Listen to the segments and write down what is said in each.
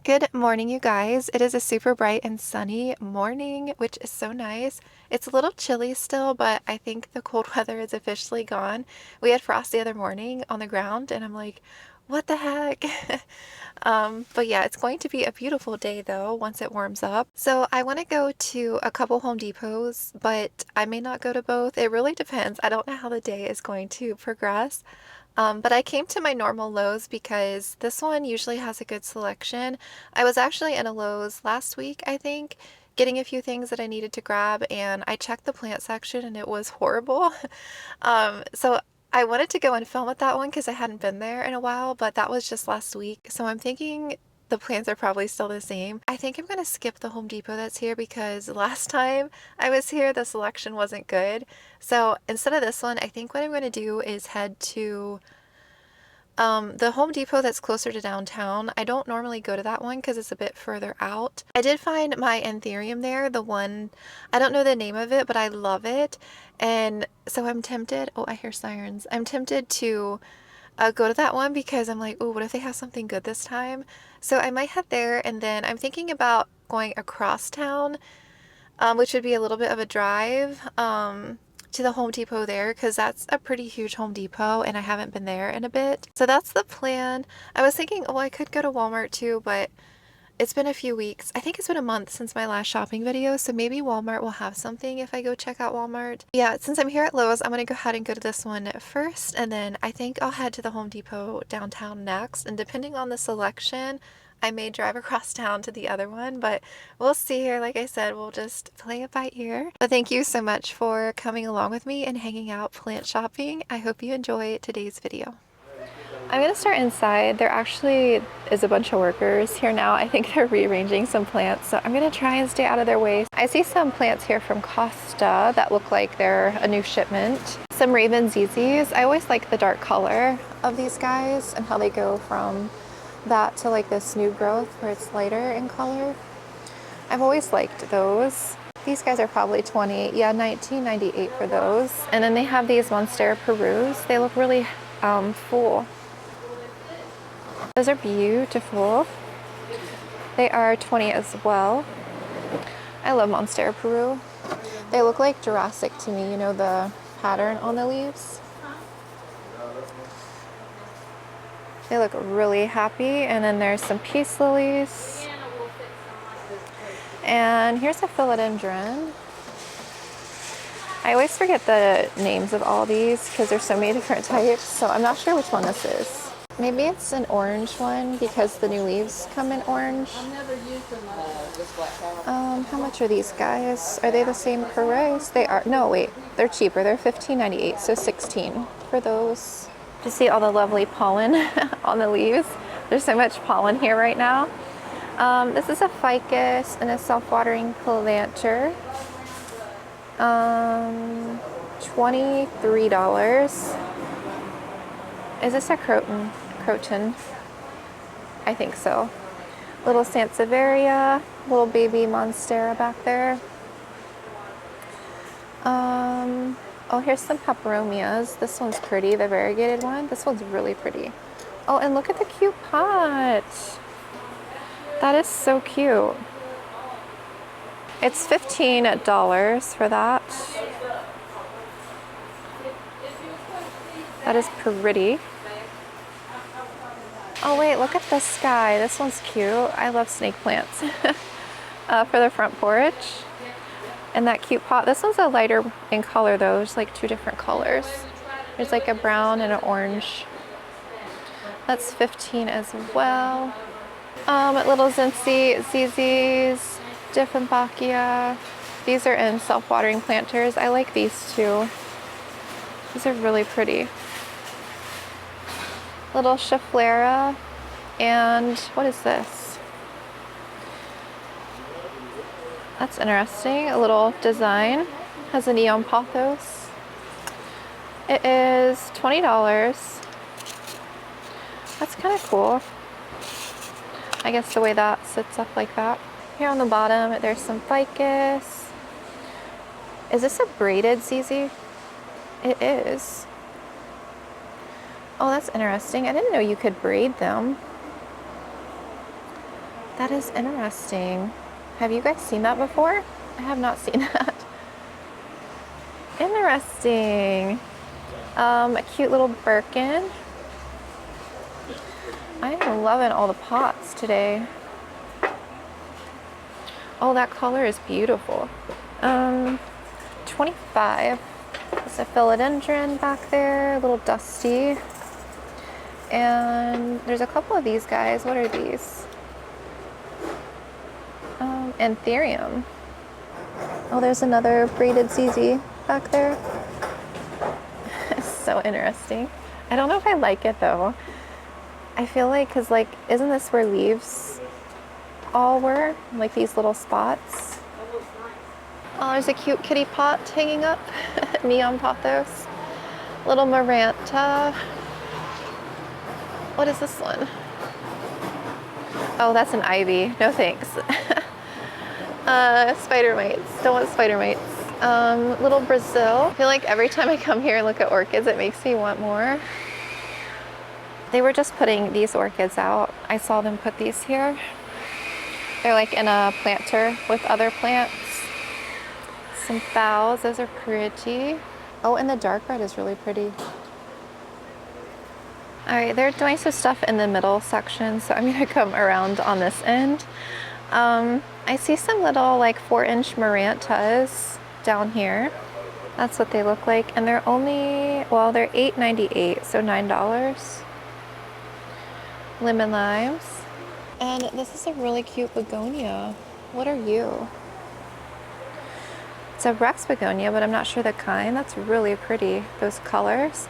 Good morning, you guys. It is a super bright and sunny morning, which is so nice. It's a little chilly still, but I think the cold weather is officially gone. We had frost the other morning on the ground, and I'm like, what the heck? But yeah, it's going to be a beautiful day though once it warms up. So I want to go to a couple Home Depots, but I may not go to both. It really depends. I don't know how the day is going to progress. But I came to my normal Lowe's because this one usually has a good selection. I was actually in a Lowe's last week, I think, getting a few things that I needed to grab, and I checked the plant section and it was horrible. So I wanted to go and film at that one because I hadn't been there in a while, but that was just last week. So I'm thinking the plants are probably still the same. I think I'm going to skip the Home Depot that's here because last time I was here, the selection wasn't good. So instead of this one, I think what I'm going to do is head to the Home Depot that's closer to downtown. I don't normally go to that one because it's a bit further out. I did find my anthurium there, the one, I don't know the name of it, but I love it. And so I'm tempted, oh, I hear sirens. I'm tempted to go to that one because I'm like, oh, what if they have something good this time? So I might head there, and then I'm thinking about going across town, which would be a little bit of a drive. To the Home Depot there because that's a pretty huge Home Depot and I haven't been there in a bit. So that's the plan. I was thinking, oh, I could go to Walmart too, but it's been a few weeks. I think it's been a month since my last shopping video, so maybe Walmart will have something if I go check out Walmart. Yeah, since I'm here at Lowe's, I'm gonna go ahead and go to this one first, and then I think I'll head to the Home Depot downtown next, and depending on the selection, I may drive across town to the other one, but we'll see here. Like I said, we'll just play it by ear. But thank you so much for coming along with me and hanging out plant shopping. I hope you enjoy today's video. I'm going to start inside. There actually is a bunch of workers here now. I think they're rearranging some plants, so I'm going to try and stay out of their way. I see some plants here from Costa that look like they're a new shipment. Some Raven ZZs. I always like the dark color of these guys and how they go from that to like this new growth where it's lighter in color. I've always liked those. These guys are probably 20, yeah, $19.98 for those. And then they have these Monstera Perus. They look really full. Those are beautiful. They are 20 as well. I love Monstera Peru. They look like Jurassic to me, you know, the pattern on the leaves. They look really happy. And then there's some peace lilies. And here's a philodendron. I always forget the names of all these because there's so many different types, so I'm not sure which one this is. Maybe it's an orange one because the new leaves come in orange. How much are these guys? Are they the same price? They are. No, wait, they're cheaper. They're $15.98, so $16 for those. To see all the lovely pollen on the leaves. There's so much pollen here right now. This is a ficus and a self-watering planter. $23. Is this a croton? I think so. Little Sansevieria, little baby Monstera back there. Oh, here's some peperomias. This one's pretty, the variegated one. This one's really pretty. Oh, and look at the cute pot. That is so cute. It's $15 for that. That is pretty. Oh wait, look at this guy. This one's cute. I love snake plants for the front porch. And that cute pot. This one's a lighter in color though. There's like two different colors. There's like a brown and an orange. That's $15 as well. Little ZZs, Dieffenbachia. These are in self-watering planters. I like these too. These are really pretty. Little Schefflera, and what is this? That's interesting. A little design. Has a neon pothos. It is $20. That's kind of cool. I guess the way that sits up like that. Here on the bottom, there's some ficus. Is this a braided ZZ? It is. Oh, that's interesting. I didn't know you could braid them. That is interesting. Have you guys seen that before? I have not seen that. Interesting. A cute little Birkin. I am loving all the pots today. Oh, that color is beautiful. 25. There's a philodendron back there, a little dusty. And there's a couple of these guys. What are these? Anthurium. Oh, there's another braided ZZ back there. It's so interesting. I don't know if I like it though. I feel like, cause like, isn't this where leaves all were? Like these little spots. Oh, there's a cute kitty pot hanging up. Neon pothos. Little Maranta. What is this one? Oh, that's an ivy. No thanks. Spider mites. Don't want spider mites. Little Brazil. I feel like every time I come here and look at orchids, it makes me want more. They were just putting these orchids out. I saw them put these here. They're like in a planter with other plants. Some phals, those are pretty. Oh, and the dark red is really pretty. All right, they're doing some stuff in the middle section, so I'm gonna come around on this end. I see some little like 4-inch Marantas down here. That's what they look like, and they're only, well, they're $8.98, so $9. Lemon limes. And this is a really cute begonia. What are you? It's a Rex begonia, but I'm not sure the kind. That's really pretty, those colors.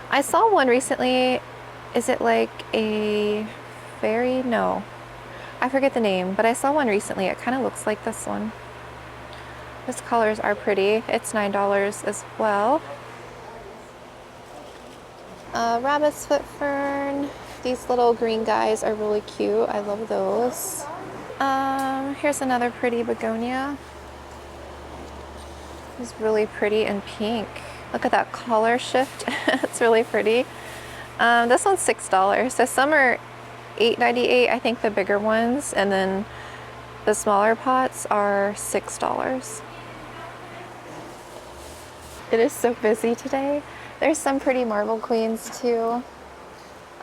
I saw one recently. Is it like a fairy? No. I forget the name, but I saw one recently. It kind of looks like this one. Those colors are pretty. It's $9 as well. Rabbit's foot fern. These little green guys are really cute. I love those. Here's another pretty begonia. It's really pretty and pink. Look at that color shift. It's really pretty. This one's $6. So some are $8.98, I think the bigger ones, and then the smaller pots are $6. It is so busy today. There's some pretty marble queens too.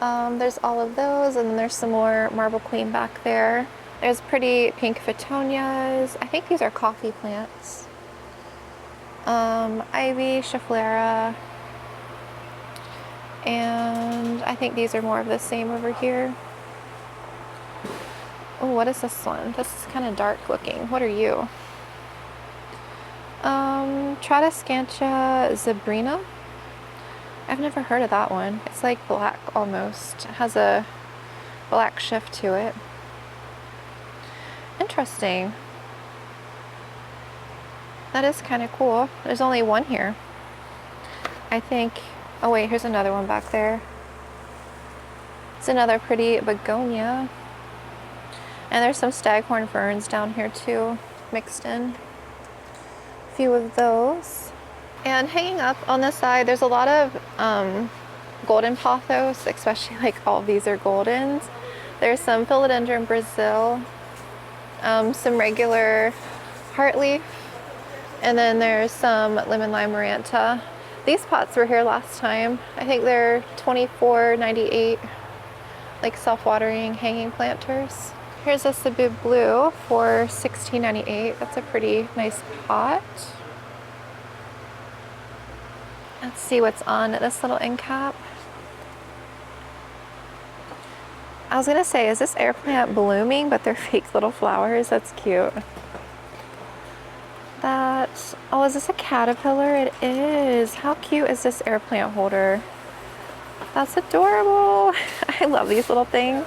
There's all of those, and then there's some more marble queen back there. There's pretty pink Phoetonias. I think these are coffee plants. Ivy, Schefflera, and I think these are more of the same over here. Oh, what is this one? This is kind of dark looking. What are you? Tradescantia zebrina. I've never heard of that one. It's like black almost. It has a black shift to it. Interesting. That is kind of cool. There's only one here, I think. Oh wait, here's another one back there. It's another pretty begonia. And there's some staghorn ferns down here too, mixed in. A few of those. And hanging up on this side, there's a lot of golden pothos, especially like all of these are goldens. There's some philodendron Brazil, some regular heartleaf, and then there's some lemon lime Maranta. These pots were here last time. I think they're $24.98, like self-watering hanging planters. Here's a Cebu blue for $16.98. That's a pretty nice pot. Let's see what's on this little end cap. I was gonna say, is this air plant blooming, but they're fake little flowers? That's cute. Oh, is this a caterpillar? It is. How cute is this air plant holder? That's adorable. I love these little things.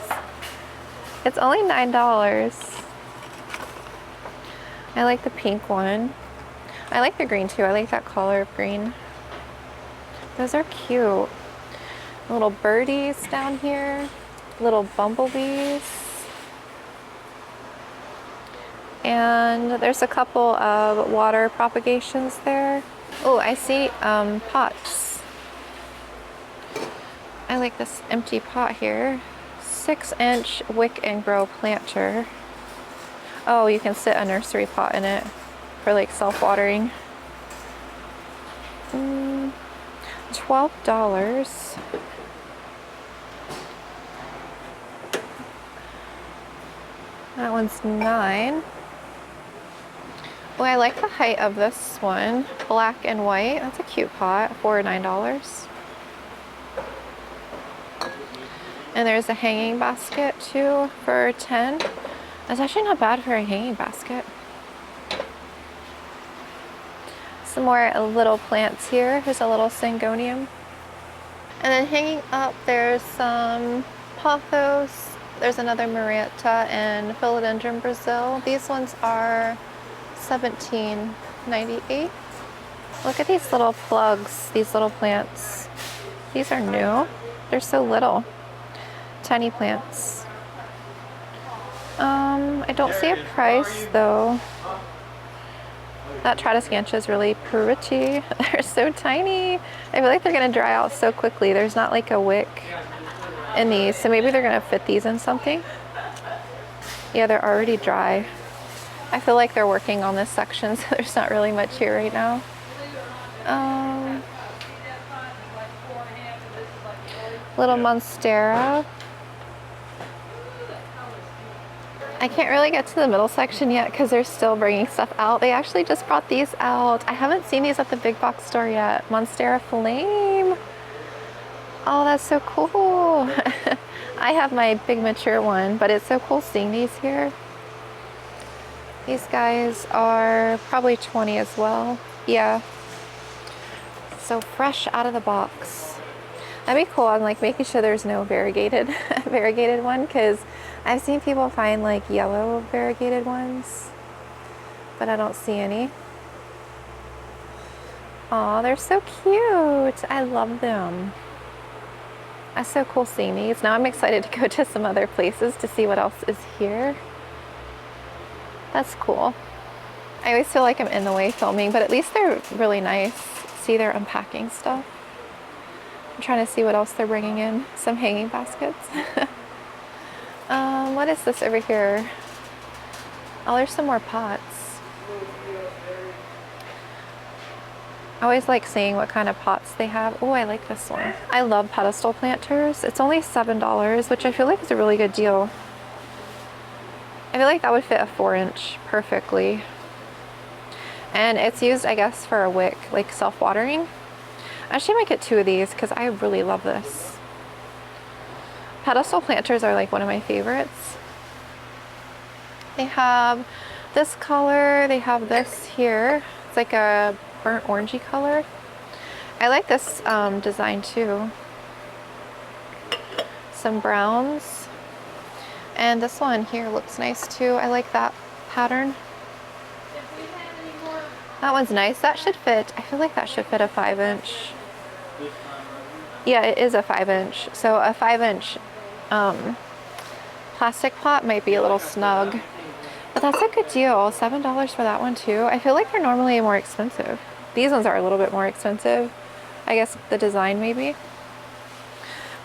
It's only $9. I like the pink one. I like the green too. I like that color of green. Those are cute. Little birdies down here. Little bumblebees. And there's a couple of water propagations there. Oh, I see pots. I like this empty pot here. 6-inch wick and grow planter. Oh, you can sit a nursery pot in it for like self-watering. $12. That one's $9. Oh, I like the height of this one. Black and white. That's a cute pot for $9. And there's a hanging basket too for $10. That's actually not bad for a hanging basket. Some more little plants here. Here's a little syngonium. And then hanging up, there's some pothos. There's another Marietta and Philodendron Brazil. These ones are $17.98. Look at these little plugs, these little plants. These are new. They're so little. Tiny plants. I don't see a price though. That Tradescantia is really pretty. They're so tiny. I feel like they're gonna dry out so quickly. There's not like a wick in these, so maybe they're gonna fit these in something. Yeah, they're already dry. I feel like they're working on this section, so there's not really much here right now. Little Monstera. I can't really get to the middle section yet because they're still bringing stuff out. They actually just brought these out. I haven't seen these at the big box store yet. Monstera Flame. Oh, that's so cool. I have my big mature one, but it's so cool seeing these here. These guys are probably 20 as well. Yeah. So fresh out of the box. That'd be cool. I'm like making sure there's no variegated one, because I've seen people find like yellow variegated ones, but I don't see any. Oh, they're so cute. I love them. That's so cool seeing these. Now I'm excited to go to some other places to see what else is here. That's cool. I always feel like I'm in the way filming, but at least they're really nice. See, they're unpacking stuff. I'm trying to see what else they're bringing in. Some hanging baskets. What is this over here? Oh, there's some more pots. I always like seeing what kind of pots they have. Oh, I like this one. I love pedestal planters. It's only $7, which I feel like is a really good deal. I feel like that would fit a 4-inch perfectly. And it's used, I guess, for a wick, like self-watering. I actually might get 2 of these because I really love this. Pedestal planters are like one of my favorites. They have this color, they have this here. It's like a burnt orangey color. I like this design too. Some browns. And this one here looks nice too. I like that pattern. That one's nice. That should fit, I feel like that should fit a 5-inch. Yeah, it is a 5-inch. So a 5-inch plastic pot might be a little snug. But that's a good deal. $7 for that one too. I feel like they're normally more expensive. These ones are a little bit more expensive. I guess the design maybe.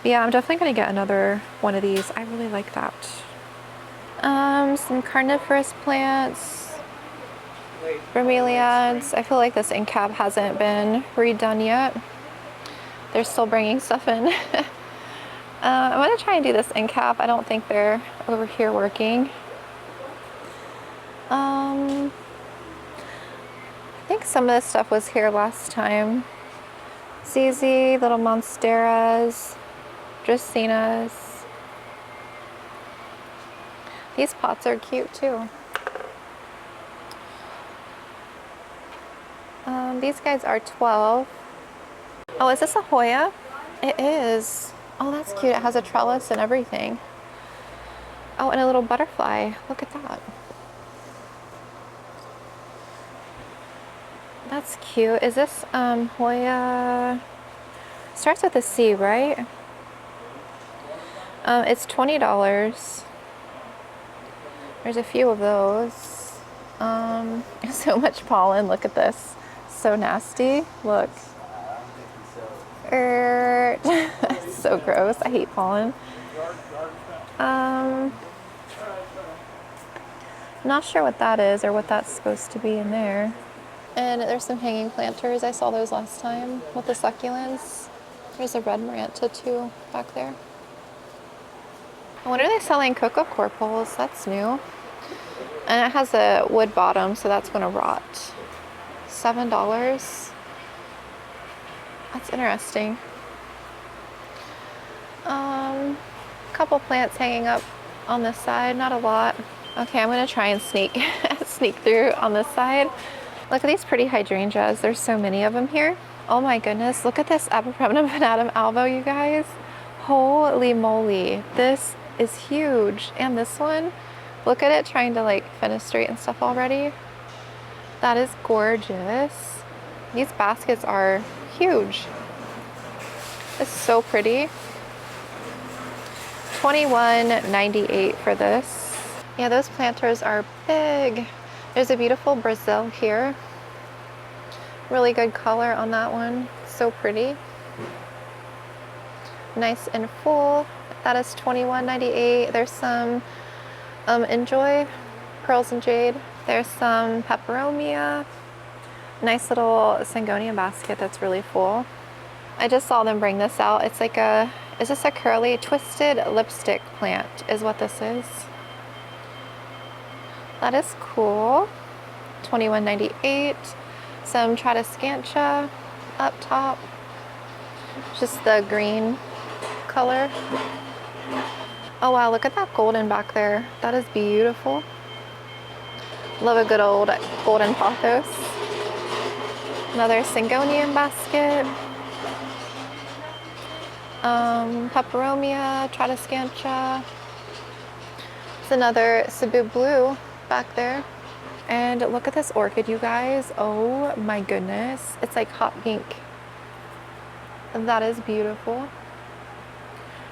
But yeah, I'm definitely going to get another one of these. I really like that. Some carnivorous plants. Bromeliads. I feel like this end cap hasn't been redone yet. They're still bringing stuff in. I'm going to try and do this end cap. I don't think they're over here working. I think some of this stuff was here last time. ZZ, little Monsteras, Dracaenas. These pots are cute too. These guys are 12. Oh, is this a Hoya? It is. Oh, that's cute. It has a trellis and everything. Oh, and a little butterfly. Look at that. That's cute. Is this Hoya? Starts with a C, right? It's $20. There's a few of those. So much pollen. Look at this. So nasty. Look. So gross. I hate pollen. Not sure what that is or what that's supposed to be in there. And there's some hanging planters. I saw those last time with the succulents. There's a red maranta too back there. When are they selling coco corpals? That's new. And it has a wood bottom, so that's gonna rot. $7. That's interesting. Couple plants hanging up on this side, not a lot. Okay, I'm gonna try and sneak through on this side. Look at these pretty hydrangeas. There's so many of them here. Oh my goodness, look at this Epipremnum venatum albo, you guys. Holy moly, this is huge. And this one, look at it trying to like fenestrate and stuff already. That is gorgeous. These baskets are huge. It's so pretty. $21.98 for this. Yeah, those planters are big. There's a beautiful Brazil here. Really good color on that one. So pretty. Nice and full. That is $21.98. There's some Enjoy Pearls and Jade. There's some Peperomia. Nice little Syngonium basket that's really full. I just saw them bring this out. It's like a, is this a curly twisted lipstick plant is what this is. That is cool. $21.98. Some Tradescantia up top. Just the green color. Oh wow, look at that golden back there. That is beautiful. Love a good old golden pothos. Another Syngonium basket. Peperomia, Tradescantia. It's another Cebu blue back there. And look at this orchid, you guys. Oh my goodness. It's like hot pink. That is beautiful.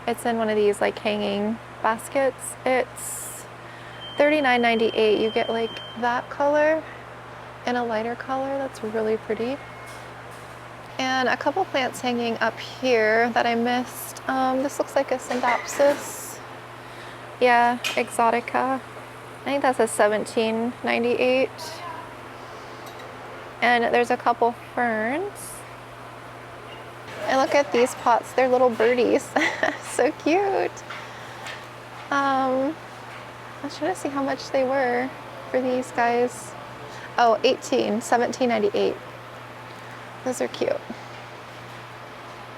It's in one of these like hanging baskets. It's $39.98. You get like that color and a lighter color. That's really pretty. And a couple plants hanging up here that I missed. This looks like a Syndopsis. Yeah, Exotica. I think that's a $17.98. And there's a couple ferns. And look at these pots, they're little birdies. So cute. I was trying to see how much they were for these guys. Oh, $17.98. Those are cute.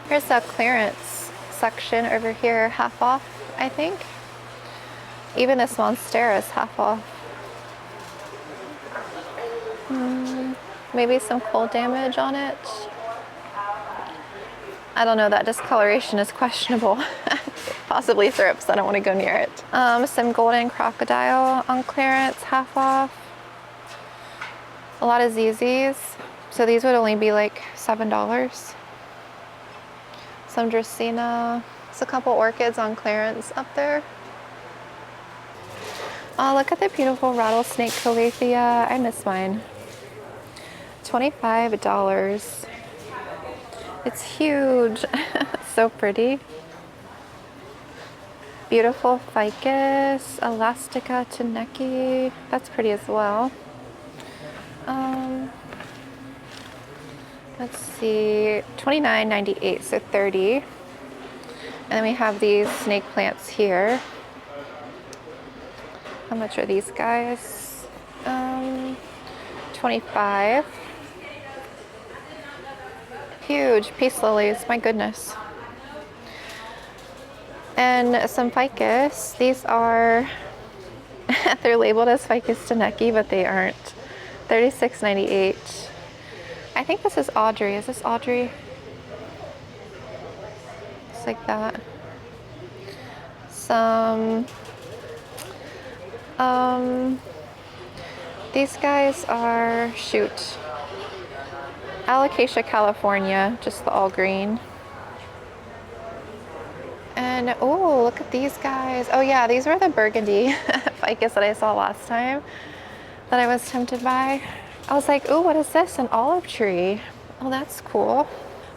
Here's the clearance section over here, half off, I think. Even this Monstera is half off. Maybe some cold damage on it. I don't know, that discoloration is questionable. Possibly thrips, I don't want to go near it. Some golden crocodile on clearance, half off. A lot of ZZs. So these would only be like $7. Some Dracaena. There's a couple orchids on clearance up there. Oh, look at the beautiful rattlesnake calathea. I miss mine. $25. It's huge. So pretty. Beautiful ficus, Elastica Taneki. That's pretty as well. Let's see, $29.98, so $30. And then we have these snake plants here. How much are these guys? $25. Huge peace lilies, my goodness. And some ficus. These are, they're labeled as Ficus Taneki, but they aren't. $36.98. I think this is Audrey. Is this Audrey? It's like that. Some, these guys are, shoot, Alocasia California, just the all green. And oh, look at these guys. Oh yeah, these were the burgundy ficus that I saw last time that I was tempted by. I was like, oh, what is this? An olive tree. Oh, that's cool.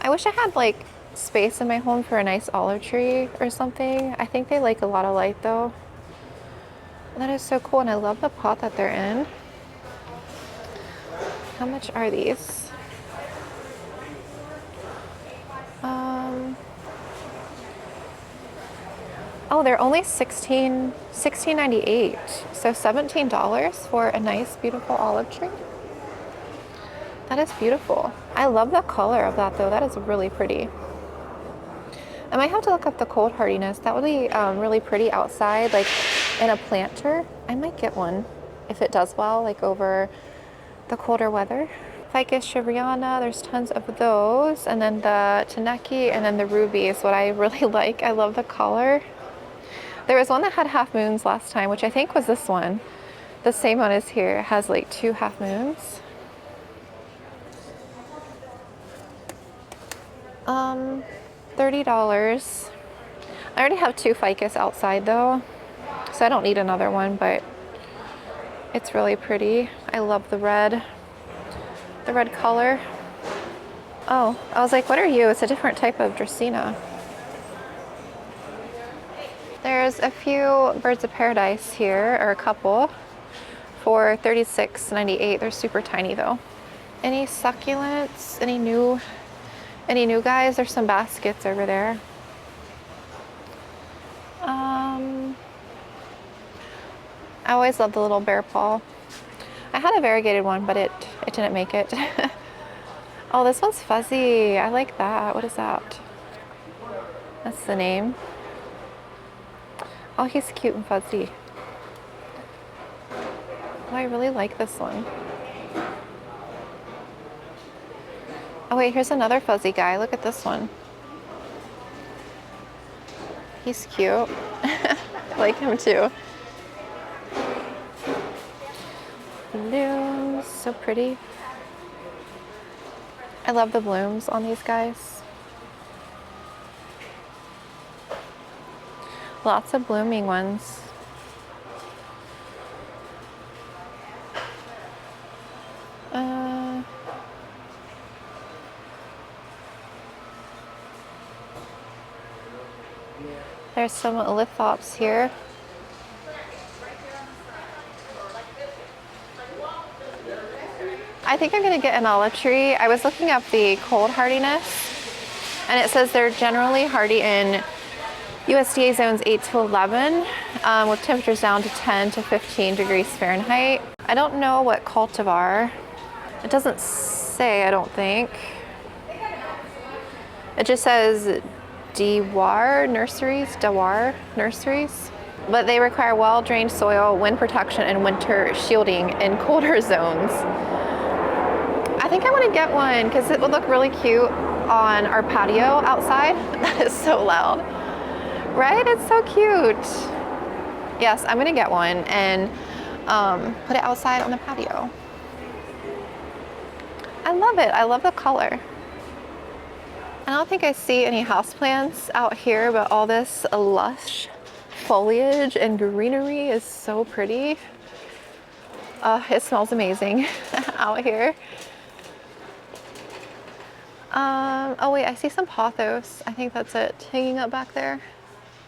I wish I had like space in my home for a nice olive tree or something. I think they like a lot of light though. That is so cool, and I love the pot that they're in. How much are these? Oh, they're only $16.98. So $17 for a nice, beautiful olive tree. That is beautiful. I love the color of that though. That is really pretty. I might have to look up the cold hardiness. That would be really pretty outside, like in a planter. I might get one if it does well, like over the colder weather. Ficus shivriana, there's tons of those. And then the Taneki and then the ruby is what I really like. I love the color. There was one that had half moons last time, which I think was this one. The same one is here. It has like 2 half moons. $30. I already have 2 ficus outside though, so I don't need another one, but it's really pretty. I love the red color. Oh, I was like, what are you? It's a different type of Dracaena. There's a few birds of paradise here, or a couple, for $36.98. They're super tiny though. Any succulents? Any new guys? There's some baskets over there. I always love the little bear paw. I had a variegated one, but it didn't make it. Oh, this one's fuzzy. I like that. What is that? That's the name. Oh, he's cute and fuzzy. Oh, I really like this one. Oh wait, here's another fuzzy guy. Look at this one. He's cute. I like him too. Blooms, so pretty. I love the blooms on these guys. Lots of blooming ones. There's some lithops here. I think I'm gonna get an olive tree. I was looking up the cold hardiness, and it says they're generally hardy in USDA zones 8 to 11, with temperatures down to 10 to 15 degrees Fahrenheit. I don't know what cultivar. It doesn't say, I don't think. It just says Dewar Nurseries, but they require well-drained soil, wind protection, and winter shielding in colder zones. I think I want to get one because it would look really cute on our patio outside. That is so loud, right? It's so cute. Yes, I'm gonna get one and put it outside on the patio. I love it. I love the color. I don't think I see any houseplants out here, but all this lush foliage and greenery is so pretty. It smells amazing out here. Oh wait, I see some pothos. I think that's it, hanging up back there.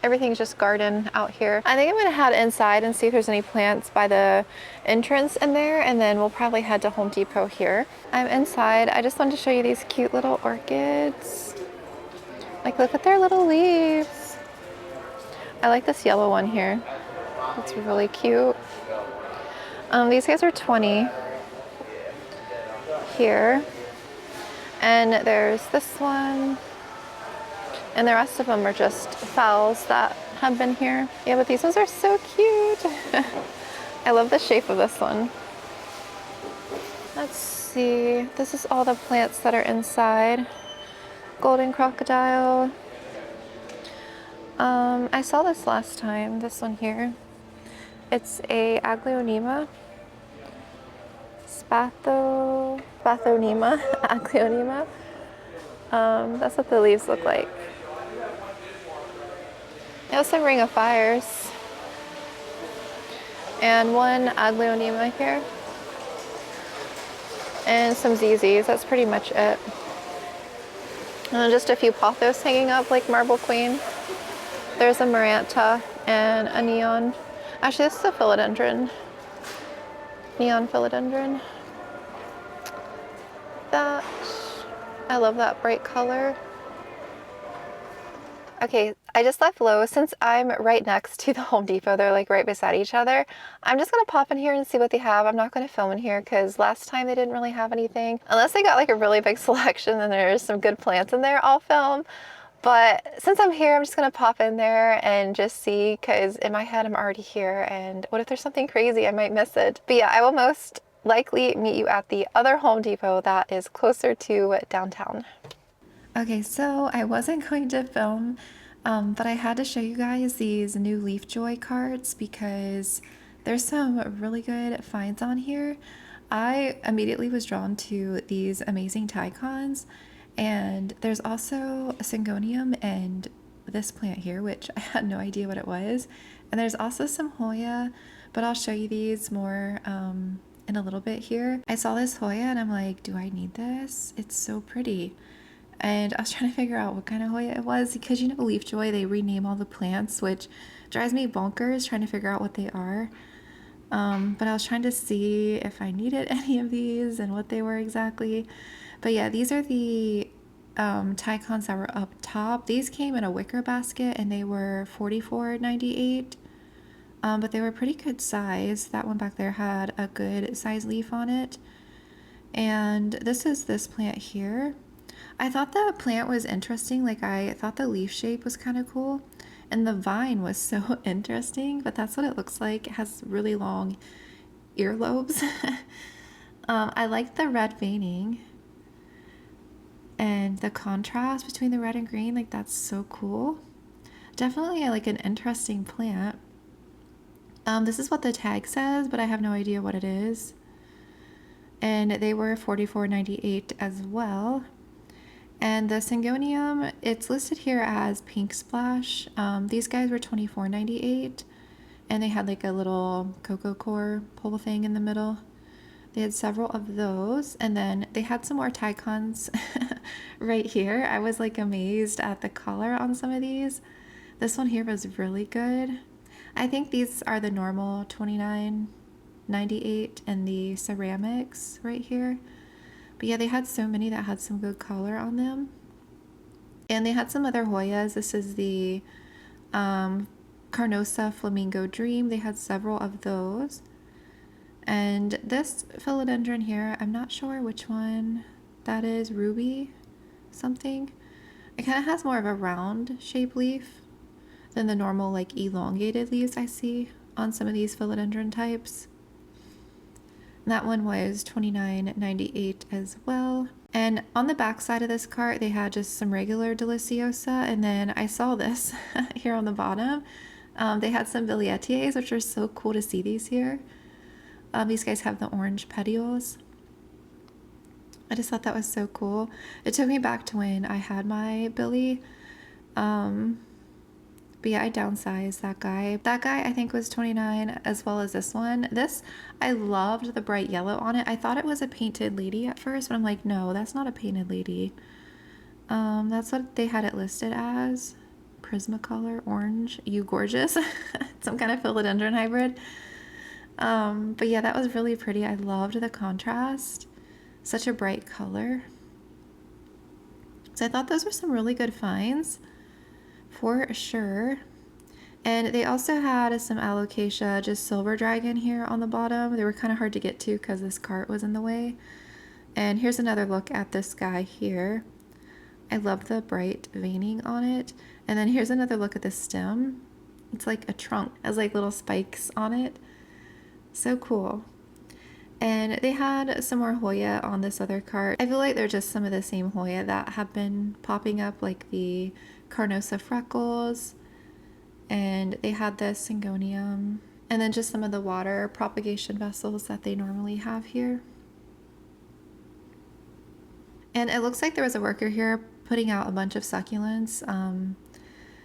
Everything's just garden out here. I think I'm gonna head inside and see if there's any plants by the entrance in there, and then we'll probably head to Home Depot here. I'm inside. I just wanted to show you these cute little orchids. Like, look at their little leaves. I like this yellow one here. It's really cute. These guys are 20 here. And there's this one. And the rest of them are just phals that have been here. Yeah, but these ones are so cute. I love the shape of this one. Let's see. This is all the plants that are inside. Golden crocodile. I saw this last time, this one here. It's a Aglaonema. Spathonema, Aglaonema. That's what the leaves look like. There's some ring of fires. And one Aglaonema here. And some ZZs, that's pretty much it. And then just a few pothos hanging up like Marble Queen. There's a Maranta and a neon. Actually, this is a philodendron. Neon philodendron. That, I love that bright color. Okay, I just left Lowe. Since I'm right next to the Home Depot, they're like right beside each other. I'm just gonna pop in here and see what they have. I'm not gonna film in here because last time they didn't really have anything. Unless they got like a really big selection and there's some good plants in there, I'll film. But since I'm here, I'm just gonna pop in there and just see, because in my head I'm already here, and what if there's something crazy? I might miss it. But yeah, I will most likely meet you at the other Home Depot that is closer to downtown. Okay, so I wasn't going to film, but I had to show you guys these new Leaf Joy carts because there's some really good finds on here. I immediately was drawn to these amazing Ticons, and there's also a Syngonium and this plant here, which I had no idea what it was. And there's also some Hoya, but I'll show you these more in a little bit here. I saw this Hoya and I'm like, do I need this? It's so pretty. And I was trying to figure out what kind of Hoya it was because, you know, Leaf Joy, they rename all the plants, which drives me bonkers trying to figure out what they are. But I was trying to see if I needed any of these and what they were exactly. But yeah, these are the Ticons that were up top. These came in a wicker basket and they were $44.98. But they were pretty good size. That one back there had a good size leaf on it. And this is this plant here. I thought the plant was interesting. Like, I thought the leaf shape was kind of cool. And the vine was so interesting, but that's what it looks like. It has really long earlobes. I like the red veining and the contrast between the red and green. Like, that's so cool. Definitely like an interesting plant. This is what the tag says, but I have no idea what it is. And they were $44.98 as well. And the Syngonium, it's listed here as Pink Splash. These guys were $24.98, and they had like a little cocoa core pole thing in the middle. They had several of those, and then they had some more Ticons right here. I was like amazed at the color on some of these. This one here was really good. I think these are the normal $29.98 and the ceramics right here. But yeah, they had so many that had some good color on them. And they had some other Hoyas. This is the Carnosa Flamingo Dream. They had several of those. And this philodendron here, I'm not sure which one that is. Ruby something. It kind of has more of a round shape leaf than the normal like elongated leaves I see on some of these philodendron types. That one was $29.98 as well. And on the back side of this cart, they had just some regular Deliciosa. And then I saw this here on the bottom. They had some Villetiers, which are so cool to see these here. These guys have the orange petioles. I just thought that was so cool. It took me back to when I had my Billy. But yeah, I downsized that guy. That guy I think was $29, as well as this one. This, I loved the bright yellow on it. I thought it was a painted lady at first, but I'm like, no, that's not a painted lady. That's what they had it listed as. Prismacolor orange. You gorgeous. Some kind of philodendron hybrid. But yeah, that was really pretty. I loved the contrast. Such a bright color. So I thought those were some really good finds. For sure. And they also had some alocasia, just silver dragon here on the bottom. They were kind of hard to get to because this cart was in the way. And here's another look at this guy here. I love the bright veining on it. And then here's another look at the stem. It's like a trunk. It has like little spikes on it. So cool. And they had some more Hoya on this other cart. I feel like they're just some of the same Hoya that have been popping up, like the Carnosa Freckles. And they had the Syngonium. And then just some of the water propagation vessels that they normally have here. And it looks like there was a worker here putting out a bunch of succulents.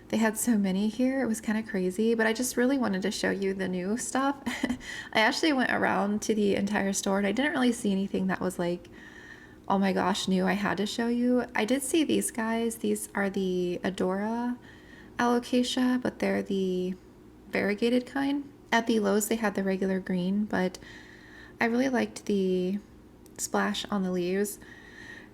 They had so many here. It was kind of crazy, but I just really wanted to show you the new stuff. I actually went around to the entire store and I didn't really see anything that was like oh my gosh, knew I had to show you. I did see these guys. These are the Adora alocasia, but they're the variegated kind. At the Lowe's, they had the regular green, but I really liked the splash on the leaves.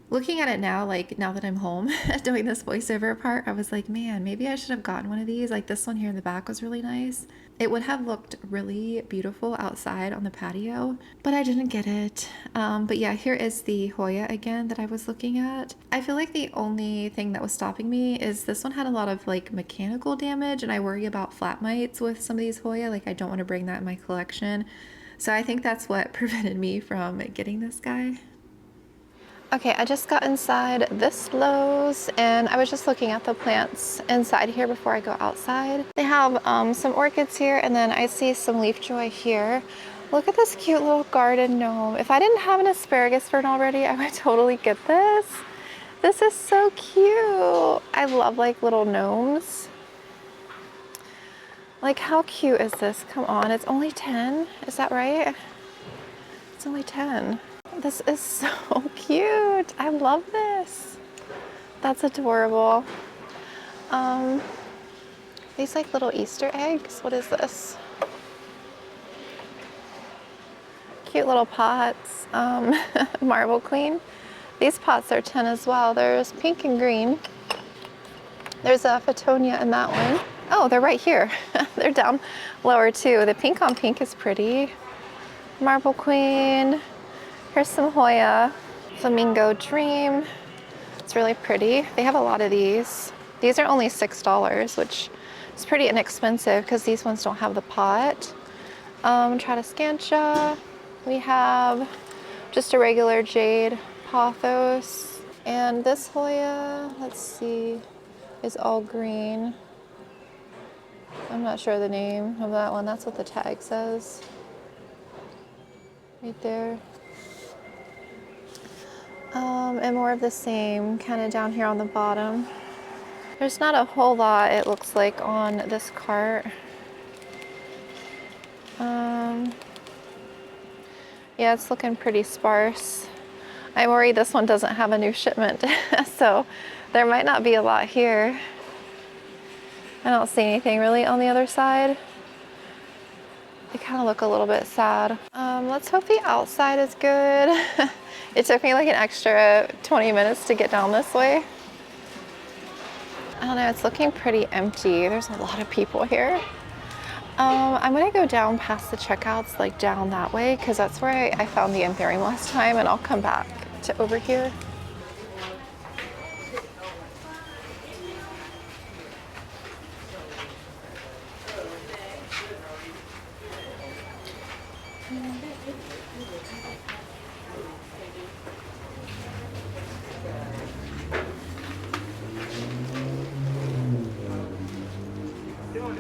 Looking at it now, like now that I'm home doing this voiceover part, I was like, man, maybe I should have gotten one of these. Like this one here in the back was really nice. It would have looked really beautiful outside on the patio, but I didn't get it. But yeah, here is the Hoya again that I was looking at. I feel like the only thing that was stopping me is this one had a lot of like mechanical damage, and I worry about flat mites with some of these Hoya. Like I don't want to bring that in my collection. So I think that's what prevented me from getting this guy. Okay, I just got inside this Lowe's and I was just looking at the plants inside here before I go outside. They have some orchids here, and then I see some leaf joy here. Look at this cute little garden gnome. If I didn't have an asparagus fern already, I would totally get this. This is so cute. I love like little gnomes. Like how cute is this? Come on, it's only 10, is that right? It's only 10. This is so cute. I love this. That's adorable. These like little Easter eggs. What is this? Cute little pots. Marble Queen. These pots are 10 as well. There's pink and green. There's a Photonia in that one. Oh, they're right here. They're down lower too. The pink on pink is pretty. Marble Queen. Here's some Hoya, Flamingo Dream. It's really pretty. They have a lot of these. These are only $6, which is pretty inexpensive because these ones don't have the pot. Tradescantia. We have just a regular jade pothos. And this Hoya, let's see, is all green. I'm not sure the name of that one. That's what the tag says. Right there. And more of the same, kind of down here on the bottom. There's not a whole lot, it looks like, on this cart. Yeah, it's looking pretty sparse. I'm worried this one doesn't have a new shipment, so there might not be a lot here. I don't see anything really on the other side. They kind of look a little bit sad. Let's hope the outside is good. It took me like an extra 20 minutes to get down this way. I don't know, it's looking pretty empty. There's a lot of people here. I'm gonna go down past the checkouts, like down that way, because that's where I found the anthurium last time, and I'll come back to over here.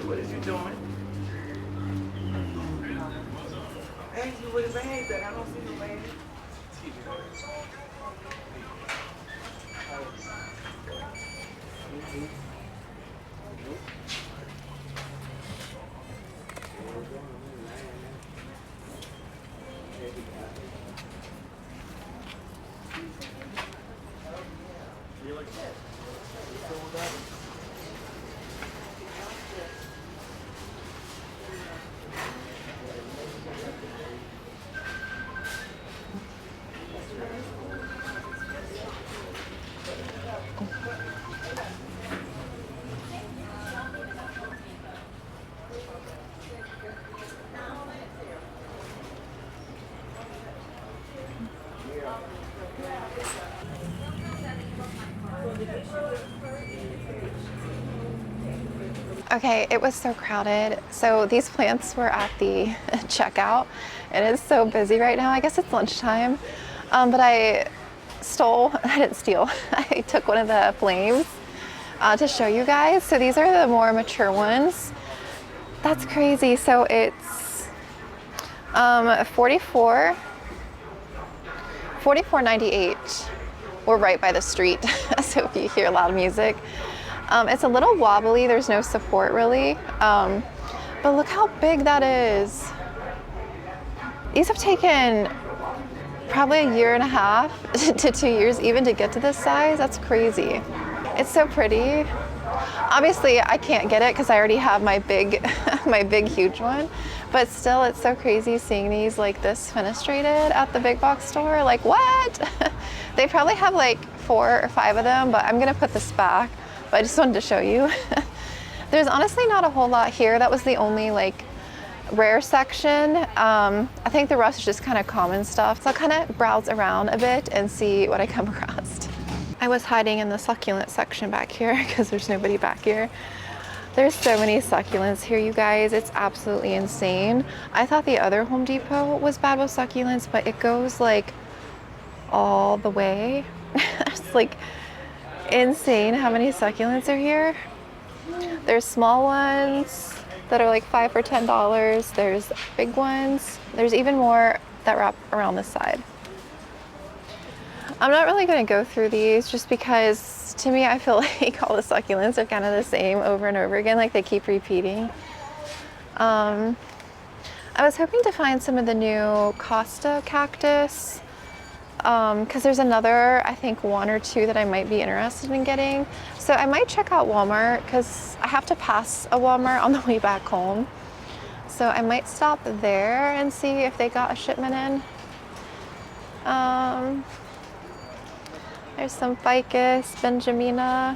What is you doing? I asked you where the bags at. I don't see no bags. Okay, it was so crowded. So these plants were at the checkout. It is so busy right now. I guess it's lunchtime. But I didn't steal. I took one of the flames to show you guys. So these are the more mature ones. That's crazy. So it's $44.98. We're right by the street. So if you hear loud music, it's a little wobbly. There's no support really. But look how big that is. These have taken probably a year and a half to 2 years even to get to this size. That's crazy. It's so pretty. Obviously, I can't get it because I already have my big, my big, huge one. But still, it's so crazy seeing these like this fenestrated at the big box store. Like, what? They probably have like 4 or 5 of them, but I'm gonna put this back. But I just wanted to show you. There's honestly not a whole lot here. That was the only like rare section. I think the rest is just kind of common stuff. So I'll kind of browse around a bit and see what I come across. I was hiding in the succulent section back here because there's nobody back here. There's so many succulents here, you guys. It's absolutely insane. I thought the other Home Depot was bad with succulents, but it goes like all the way. It's like insane how many succulents are here. There's small ones that are like $5 for $10. There's big ones. There's even more that wrap around this side. I'm not really going to go through these just because to me I feel like all the succulents are kind of the same over and over again, like they keep repeating. I was hoping to find some of the new Costa cactus because there's another, I think 1 or 2 that I might be interested in getting. So I might check out Walmart because I have to pass a Walmart on the way back home. So I might stop there and see if they got a shipment in. There's some ficus, benjamina,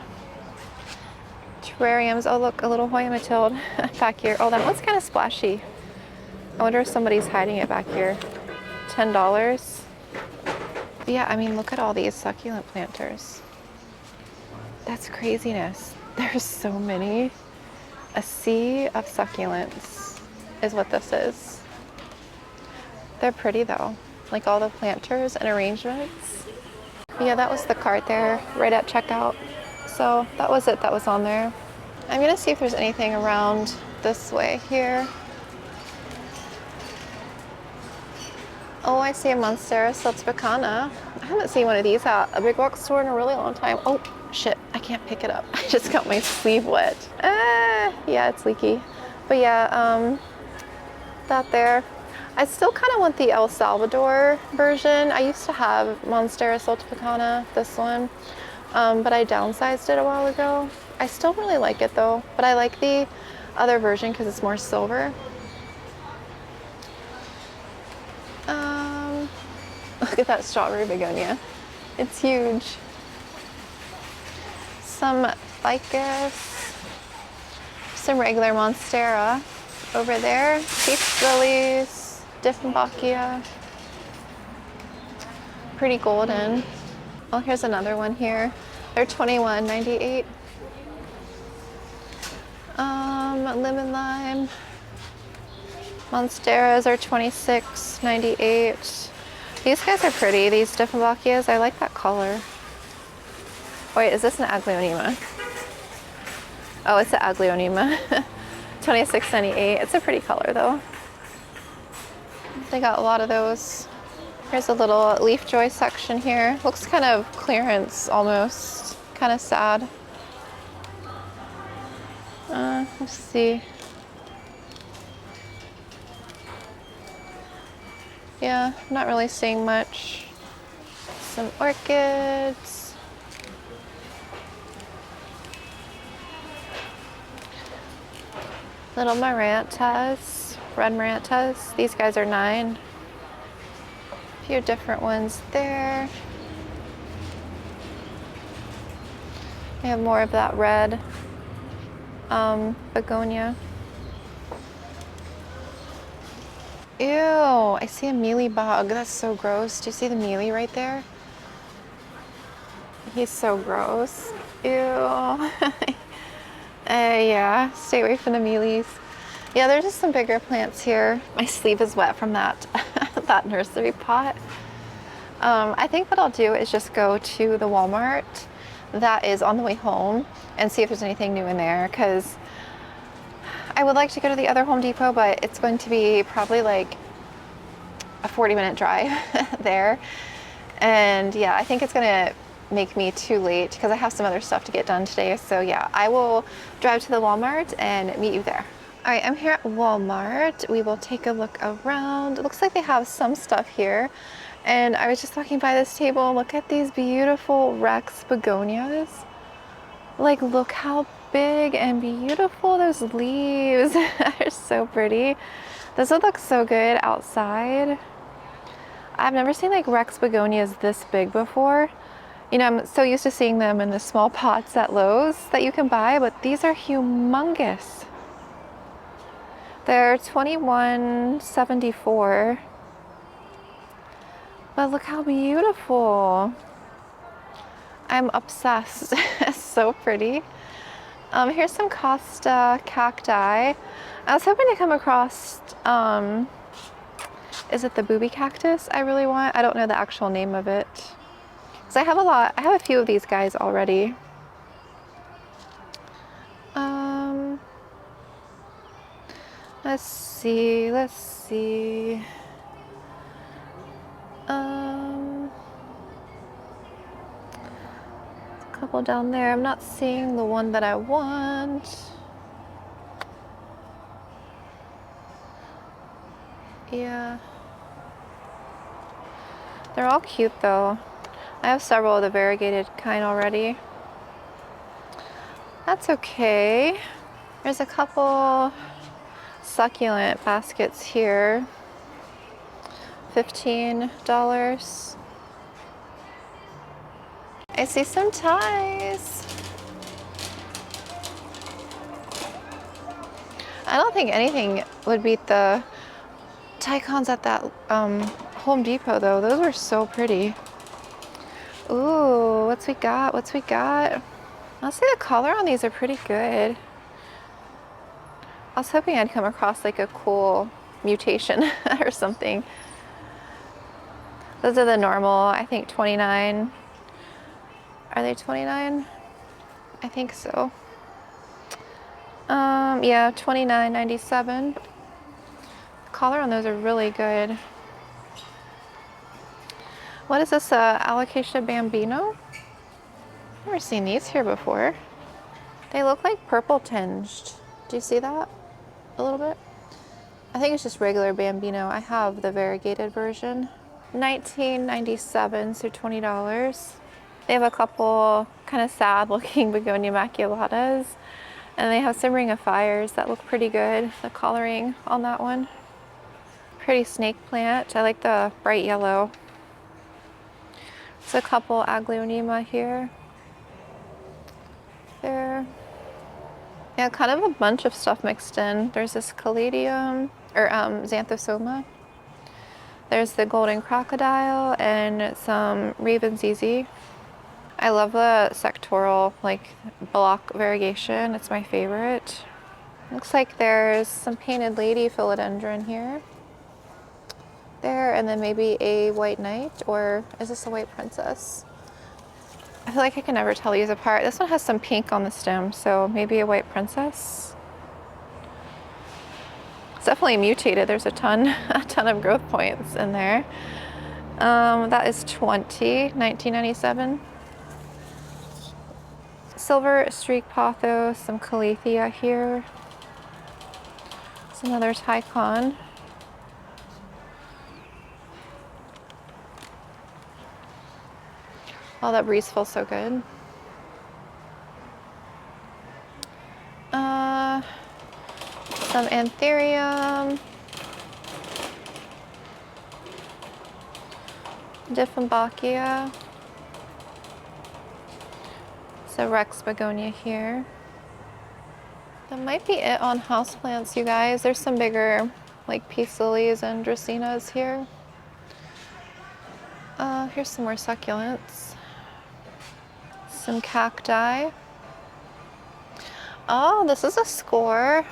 terrariums. Oh look, a little Hoya Matilde back here. Oh, that one's kind of splashy. I wonder if somebody's hiding it back here. $10. Yeah, I mean, look at all these succulent planters. That's craziness. There's so many. A sea of succulents is what this is. They're pretty though, like all the planters and arrangements. Yeah, that was the cart there, right at checkout. So that was it that was on there. I'm gonna see if there's anything around this way here. Oh, I see a Monstera Sultspicana. I haven't seen one of these at a big box store in a really long time. Oh, shit, I can't pick it up. I just got my sleeve wet. Yeah, it's leaky. But yeah, that there. I still kind of want the El Salvador version. I used to have Monstera Sultspicana, this one, but I downsized it a while ago. I still really like it though, but I like the other version because it's more silver. Look at that strawberry begonia. It's huge. Some ficus, some regular Monstera over there, peach lilies, Dieffenbachia, pretty golden. Oh, here's another one here. They're $21.98. Lemon lime. Monsteras are $26.98. These guys are pretty, these Dieffenbachias. I like that color. Wait, is this an Aglaonema? Oh, it's an Aglaonema. $26.98. It's a pretty color though. They got a lot of those. Here's a little leaf joy section here. Looks kind of clearance almost. Kind of sad. Let's see. Yeah, I'm not really seeing much. Some orchids. Little marantas, red marantas. These guys are $9. A few different ones there. We have more of that red begonia. Ew, I see a mealy bug. That's so gross. Do you see the mealy right there? He's so gross. Ew. Yeah, stay away from the mealies. Yeah, there's just some bigger plants here. My sleeve is wet from that, that nursery pot. I think what I'll do is just go to the Walmart that is on the way home and see if there's anything new in there, because I would like to go to the other Home Depot, but it's going to be probably like a 40-minute drive there. And yeah, I think it's gonna make me too late because I have some other stuff to get done today. So yeah, I will drive to the Walmart and meet you there. All right, I'm here at Walmart. We will take a look around. It looks like they have some stuff here. And I was just walking by this table and look at these beautiful Rex begonias. Like, look how big and beautiful those leaves are. So pretty. This would look so good outside. I've never seen like Rex begonias this big before. You know, I'm so used to seeing them in the small pots at Lowe's that you can buy, but these are humongous. They're $21.74. But look how beautiful. I'm obsessed. So pretty. Here's some Costa cacti. I was hoping to come across, is it the booby cactus I really want? I don't know the actual name of it. So I have a few of these guys already. Let's see. A couple down there. I'm not seeing the one that I want. Yeah. They're all cute though. I have several of the variegated kind already. That's okay. There's a couple succulent baskets here. $15. I see some ties. I don't think anything would beat the Tycons at that Home Depot though. Those were so pretty. Ooh, what's we got? Honestly, the color on these are pretty good. I was hoping I'd come across like a cool mutation or something. Those are the normal, I think 29. Are they 29? I think so. Yeah, 29.97. The color on those are really good. What is this, Alocasia Bambino? Never seen these here before. They look like purple tinged. Do you see that a little bit? I think it's just regular Bambino. I have the variegated version. $19.97, so $20. They have a couple kind of sad looking begonia maculatas, and they have some ring of fires that look pretty good. The coloring on that one. Pretty snake plant. I like the bright yellow. There's a couple aglaonema here. There. Yeah, kind of a bunch of stuff mixed in. There's this caladium, or xanthosoma. There's the golden crocodile and some raven zizi. I love the sectoral, like, block variegation. It's my favorite. Looks like there's some painted lady philodendron here. There, and then maybe a white knight, or is this a white princess? I feel like I can never tell these apart. This one has some pink on the stem, so maybe a white princess. It's definitely mutated. There's a ton of growth points in there. That is $19.97. Silver streak pothos, some calathea here. It's another Tycon. Oh, that breeze feels so good. Some anthurium. Dieffenbachia. So Rex begonia here. That might be it on houseplants, you guys. There's some bigger, like, peace lilies and dracaenas here. Here's some more succulents. Some cacti. Oh, this is a score.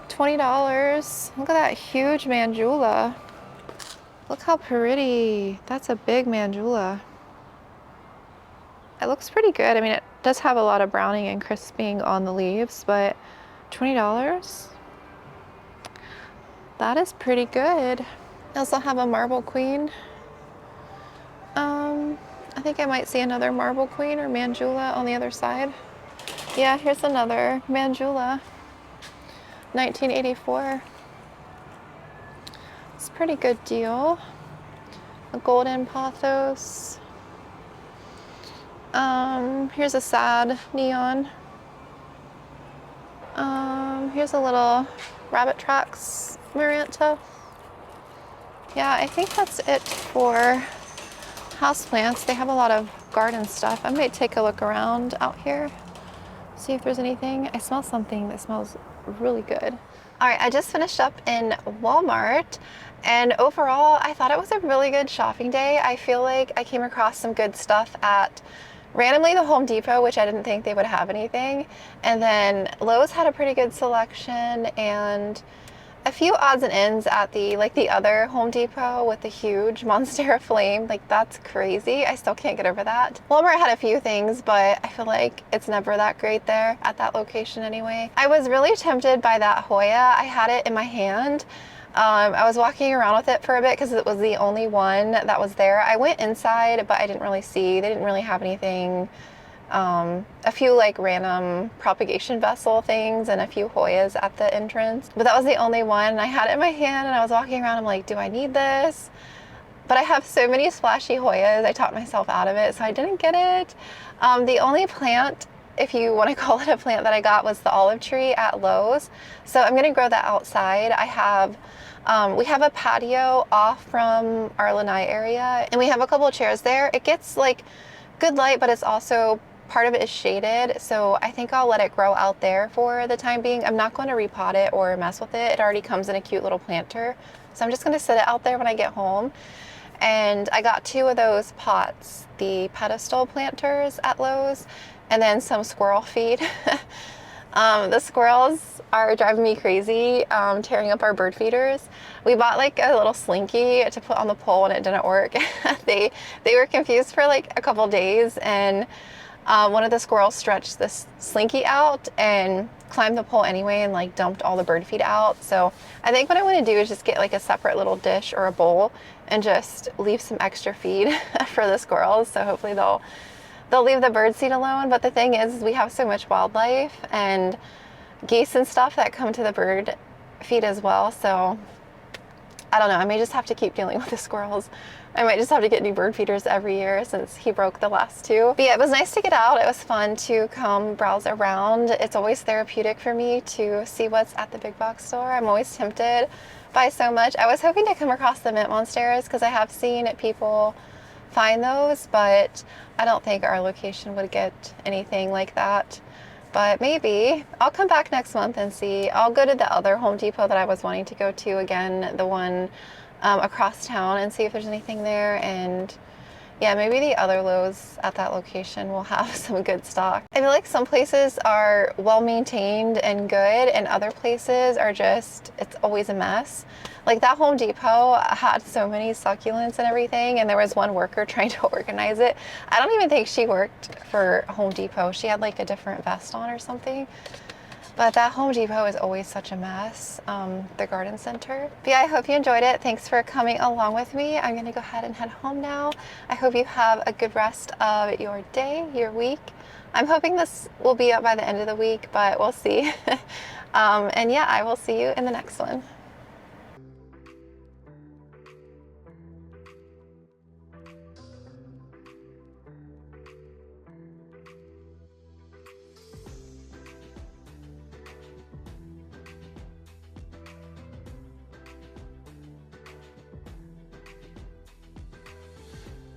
$20. Look at that huge mandula. Look how pretty. That's a big mandula. It looks pretty good. I mean, it does have a lot of browning and crisping on the leaves, but $20? That is pretty good. I also have a marble queen. I think I might see another marble queen or mandula on the other side. Yeah, here's another mandula. 1984. It's a pretty good deal. a golden pothos. Here's a sad neon. Here's a little rabbit tracks Maranta. Yeah, I think that's it for houseplants. They have a lot of garden stuff. I might take a look around out here, see if there's anything. I smell something that smells really good. All right, I just finished up in Walmart, and overall, I thought it was a really good shopping day. I feel like I came across some good stuff at randomly the Home Depot, which I didn't think they would have anything. And then Lowe's had a pretty good selection, and a few odds and ends at the other Home Depot with the huge Monstera flame. Like, that's crazy. I still can't get over that. Walmart had a few things, but I feel like it's never that great there at that location anyway. I was really tempted by that Hoya. I had it in my hand. I was walking around with it for a bit because it was the only one that was there. I went inside, but I didn't really see. They didn't really have anything. A few like random propagation vessel things and a few Hoyas at the entrance, but that was the only one. I had it in my hand and I was walking around. I'm like, do I need this? But I have so many splashy Hoyas, I talked myself out of it, so I didn't get it. The only plant, if you want to call it a plant, that I got was the olive tree at Lowe's. So I'm going to grow that outside. We have a patio off from our lanai area, and we have a couple of chairs there. It gets like good light, but it's also part of it is shaded, so I think I'll let it grow out there for the time being. I'm not going to repot it or mess with it. It already comes in a cute little planter, so I'm just going to sit it out there when I get home. And I got 2 of those pots, the pedestal planters at Lowe's, and then some squirrel feed. The squirrels are driving me crazy, tearing up our bird feeders. We bought like a little slinky to put on the pole and it didn't work. They were confused for like a couple days, and one of the squirrels stretched this slinky out and climbed the pole anyway and like dumped all the bird feed out. So I think what I want to do is just get like a separate little dish or a bowl and just leave some extra feed for the squirrels. So hopefully they'll leave the bird seed alone. But the thing is, we have so much wildlife and geese and stuff that come to the bird feed as well. So I don't know, I may just have to keep dealing with the squirrels. I might just have to get new bird feeders every year since he broke the last 2. But yeah, it was nice to get out. It was fun to come browse around. It's always therapeutic for me to see what's at the big box store. I'm always tempted by so much. I was hoping to come across the mint monsteras because I have seen people find those, but I don't think our location would get anything like that. But maybe I'll come back next month and see. I'll go to the other Home Depot that I was wanting to go to again, the one across town, and see if there's anything there. And yeah, maybe the other Lowe's at that location will have some good stock. I feel like some places are well maintained and good, and other places are just, it's always a mess. Like that Home Depot had so many succulents and everything, and there was one worker trying to organize it. I don't even think she worked for Home Depot. She had like a different vest on or something. But that Home Depot is always such a mess, the garden center. But yeah, I hope you enjoyed it. Thanks for coming along with me. I'm gonna go ahead and head home now. I hope you have a good rest of your day, your week. I'm hoping this will be up by the end of the week, but we'll see. And yeah, I will see you in the next one.